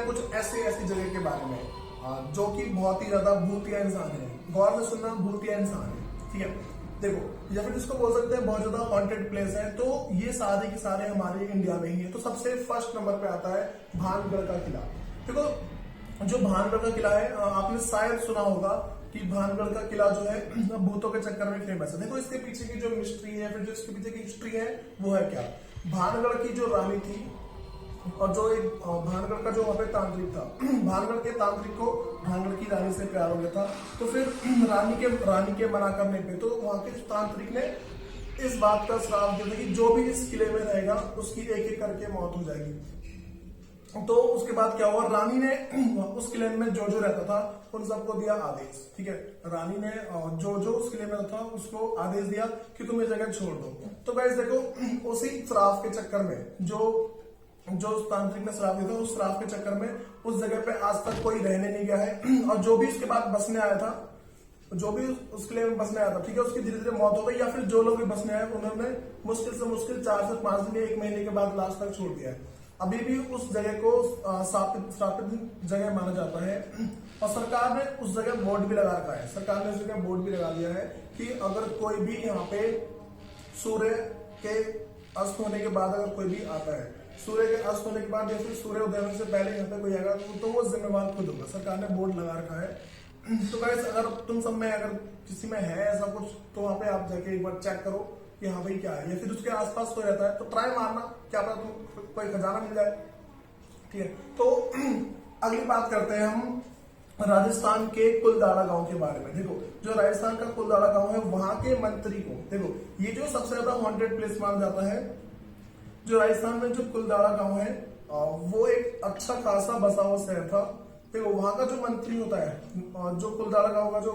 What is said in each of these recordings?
कुछ ऐसी ऐसी जगह के बारे में जो कि बहुत ही ज्यादा भूतिया इंसान है। गौर से सुनना, भूतिया इंसान है, ठीक है। देखो, या फिर जिसको बोल सकते हैं बहुत ज्यादा हॉन्टेड प्लेस है, तो ये सारे के सारे हमारे इंडिया में ही है। तो सबसे फर्स्ट नंबर पे आता है भानगढ़ का किला। देखो, जो भानगढ़ का किला है, आपने शायद सुना होगा कि भानगढ़ का किला जो है भूतों के चक्कर में फेमस है। देखो, इसके पीछे की जो मिस्ट्री है, फिर जो इसके पीछे की हिस्ट्री है, वो है क्या। भानगढ़ की जो रानी थी और जो एक भानगढ़ का जो वहां पे तांत्रिक था, भानगढ़ के तांत्रिक को भानगढ़ की रानी से प्यार हो गया था। तो फिर रानी के मना करने पे तो वहां के तांत्रिक ने इस बात का श्राप दिया था कि जो भी इस किले में रहेगा उसकी एक एक करके मौत हो जाएगी। तो उसके बाद क्या हुआ, रानी ने उस किले में जो जो रहता था उन सबको दिया आदेश, ठीक है। रानी ने जो जो उस किले में था उसको आदेश दिया कि तुम ये जगह छोड़ दो। तो गाइस देखो, उसी श्राप के चक्कर में जो उस तांत्रिक ने श्राप दिया था, उस श्राप के चक्कर में उस जगह पे आज तक कोई रहने नहीं गया है। और जो भी उसके बाद बसने आया था, जो भी उस किले में बसने आया था, ठीक है, उसकी धीरे धीरे मौत हो गई। या फिर जो लोग भी बसने आए उन्होंने मुश्किल से मुश्किल 4 से 5 दिन, 1 महीने के बाद लास्ट तक छोड़ दिया है। अभी भी उस जगह को श्रापित जगह माना जाता है। और सरकार ने उस जगह बोर्ड भी लगा रखा है, सरकार ने उस जगह बोर्ड भी लगा दिया है कि अगर कोई भी यहाँ पे सूर्य के अस्त होने के बाद अगर कोई भी आता है, सूर्य के अस्त होने के बाद या फिर सूर्य उदय होने से पहले यहाँ पे कोई आएगा तो वो जिम्मेवार खुद होगा। सरकार ने बोर्ड लगा रखा है। तो गाइस, अगर तुम सब में अगर किसी में है ऐसा कुछ, तो वहां पे आप जाके एक बार चेक करो कि हाँ भाई क्या है, या फिर उसके आसपास कोई रहता है तो ट्राई मारना, क्या पता तुम कोई खजाना मिल जाए, ठीक है। तो अगली बात करते हैं हम राजस्थान के कुलदाड़ा गांव के बारे में। देखो, जो राजस्थान का कुलदाड़ा गांव है, वहां के मंत्री को देखो, ये जो सबसे ज्यादा हॉन्टेड प्लेस माना जाता है, जो राजस्थान में जो कुलदाड़ा गांव है, वो एक अच्छा खासा बसा हुआ शहर था। देखो, वहां का जो मंत्री होता है, जो कुलदाड़ा गांव का जो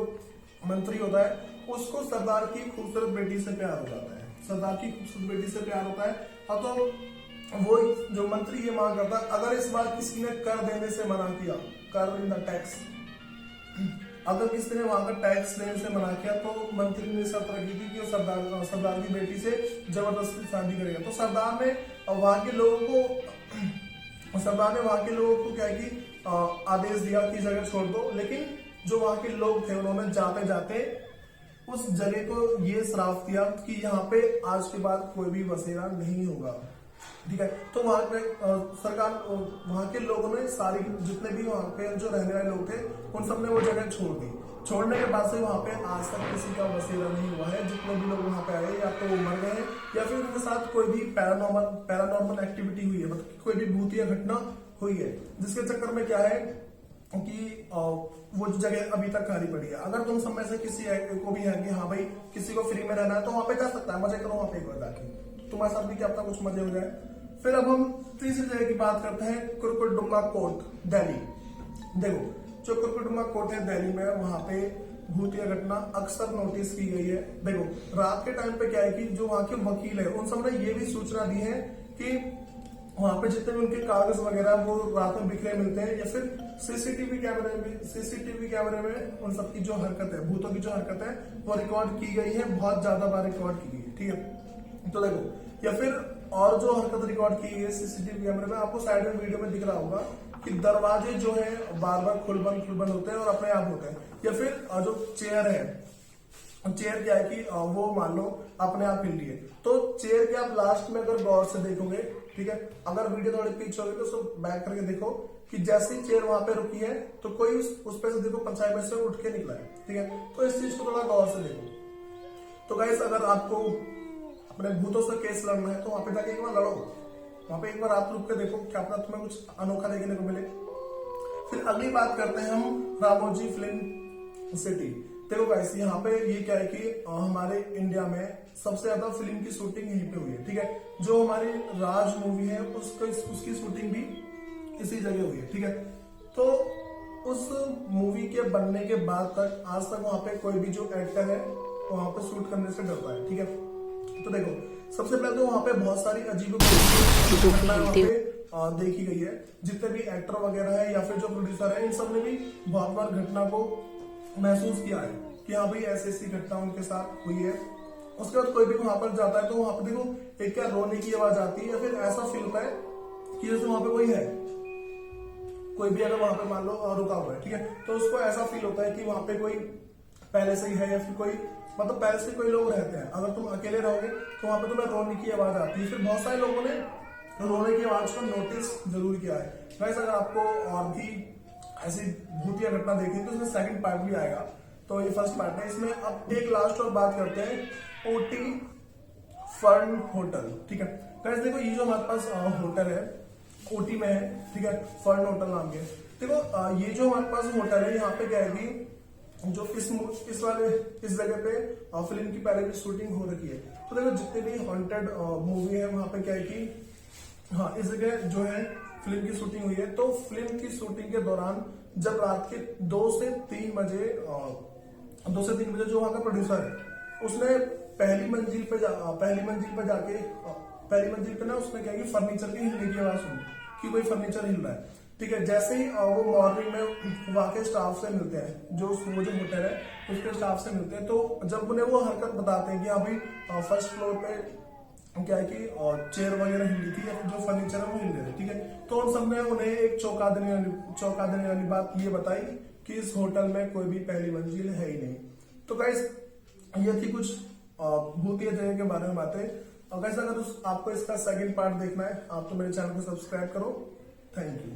मंत्री होता है, उसको सरदार की खूबसूरत बेटी से प्यार हो जाता है। सरदार की खूबसूरत बेटी से प्यार होता है। अब तो वो जो मंत्री ये मांग करता है, अगर इस बार किसी ने कर देने से मना किया, कर इन द टैक्स, अगर किसी ने वहां का टैक्स देने से मना किया, तो मंत्री ने शर्त रखी थी कि वो सरदार की बेटी से जबरदस्ती शादी करेगा। तो सरदार ने वहां के लोगों को क्या है कि आदेश दिया कि जगह छोड़ दो। लेकिन जो वहां के लोग थे, उन्होंने जाते जाते उस जगह को ये श्राप दिया कि यहाँ पे आज के बाद कोई भी बसेरा नहीं होगा, ठीक है। तो वहां पे सरकार, वहां के लोगों ने सारी जितने भी वहां पे जो रहने वाले लोग थे, उन सबने वो जगह छोड़ दी। छोड़ने के बाद से वहां पे आज तक किसी का बसेरा नहीं हुआ है। जितने भी लोग वहां पे आए, या तो वो मर गए हैं या फिर उनके साथ कोई भी पैरानॉर्मल एक्टिविटी हुई है, मतलब कोई भी भूतिया घटना हुई है, जिसके चक्कर में क्या है कि वो जगह अभी तक खाली पड़ी है। अगर तुम सब में से किसी को भी है कि हाँ भाई किसी को फ्री में रहना है, तो वहां पे जा सकता है, मजे करो वहां पे एक बार जाके, तुम्हारे साथ भी क्या पता कुछ मजे हो जाए। फिर अब हम तीसरी जगह की बात करते हैं, कुर्कुटडुमा कोर्ट, दिल्ली। देखो, जो कुर्कुटडुमा कोर्ट है दिल्ली में, वहां पे भूतिया घटना अक्सर नोटिस की गई है। देखो, रात के टाइम पे क्या है कि जो वहां के वकील है, उन सब ने ये भी सूचना दी है कि वहां पे जितने भी उनके कागज वगैरह वो रात में बिखरे मिलते हैं, या फिर सीसीटीवी कैमरे में उन सबकी जो हरकत है, भूतों की जो हरकत है, वो रिकॉर्ड की गई है, बहुत ज्यादा बार रिकॉर्ड की गई है, ठीक है। तो देखो, या फिर और जो हरकत रिकॉर्ड की गई है सीसीटीवी कैमरे में, आपको साइड में वीडियो में दिख रहा होगा कि दरवाजे जो है बार बार खुल बंद होते हैं और अपने आप होते हैं। या फिर जो चेयर है, चेयर क्या है कि वो मान लो अपने आप हिल रही है, तो चेयर के आप लास्ट में अगर गौर से देखोगे, ठीक है, अगर वीडियो थोड़ी पीछे होगी तो उसको बैक करके देखो कि जैसी चेयर वहां पे रुकी है, तो कोई उस पे से देखो परछाई में से उठ के निकला है, ठीक है। तो इस चीज को थोड़ा गौर से देखो। तो गाइस, अगर आपको अपने भूतों से केस लड़ना है, तो वहां पे जाके एक बार लड़ो, वहां पे एक बार आप रुक के देखो, क्या पता तुम्हें कुछ अनोखा देखने को मिले। फिर अगली बात करते हैं हम रामोजी फिल्म सिटी। देखो गाइस, यहाँ पे ये क्या है कि हमारे इंडिया में सबसे ज्यादा फिल्म की शूटिंग यहीं पे हुई है, ठीक है। जो हमारी राज मूवी है, उसकी शूटिंग भी इसी जगह हुई है, ठीक है। तो उस मूवी के बनने के बाद तक आज तक वहां पे कोई भी जो एक्टर है वहां पे शूट करने से डरता है, ठीक है। तो देखो, सबसे पहले तो वहां पे बहुत सारी अजीब देखी गई है। जितने भी एक्टर वगैरह है या फिर जो प्रोड्यूसर है, इन सब ने भी बहुत बार घटना को महसूस किया है कि हाँ भाई ऐसी घटना उनके साथ हुई है। उसके बाद कोई भी वहां पर जाता है तो वहां पर देखो एक क्या रोने की आवाज आती है, या फिर ऐसा फील होता है कि जैसे वहां पे कोई है। कोई भी अगर वहां पे मान लो रुका हुआ है, ठीक है, तो उसको ऐसा फील होता है कि वहां पे कोई पहले से ही है या फिर कोई मतलब पहले से कोई लोग रहते हैं। अगर तुम अकेले रहोगे तो वहां पे तुम्हें रोने की आवाज आती है। फिर बहुत सारे लोगों ने रोने की आवाज को नोटिस जरूर किया है। वैसे अगर आपको और भी ऐसी भूतिया घटना देखनी तो इसमें सेकंड पार्ट भी आएगा, तो ये फर्स्ट पार्ट है। इसमें अब एक लास्ट और बात करते हैं ओटी फर्न होटल, ठीक है। गाइस देखो ये जो हमारे पास होटल है ओटी में है, ठीक है, फर्न होटल नाम के। देखो ये जो हमारे पास होटल है यहाँ पे क्या है कि जो इस जगह पे फिल्म की पहले भी शूटिंग हो रखी है। तो देखो जितने भी हॉन्टेड मूवी है वहां पे क्या है कि हाँ इस जगह जो है फिल्म की शूटिंग हुई है। तो फिल्म की शूटिंग के दौरान जब रात के 2 से 3 बजे जो वहां का प्रोड्यूसर है उसने पहली मंजिल पे जाके ना उसने क्या कि फर्नीचर के हिलने की आवाज सुनी कि कोई फर्नीचर हिल रहा है, ठीक है। जैसे ही वो मॉर्निंग में वहां के स्टाफ से मिलते हैं, जो होटल है उसके स्टाफ से मिलते हैं, तो जब उन्हें वो हरकत बताते हैं कि अभी फर्स्ट फ्लोर पे क्या है कि चेयर वगैरह हिल रही थी या जो फर्नीचर है वो हिल रहे थे, ठीक है। तो उन सबने उन्हें एक चौंका देने वाली बात ये बताई कि इस होटल में कोई भी पहली मंजिल है ही नहीं। तो गाइस ये थी कुछ भूतिया जगह के बारे में बातें। और गाइस अगर आपको इसका सेकंड पार्ट देखना है आप तो मेरे चैनल को सब्सक्राइब करो। Thank you.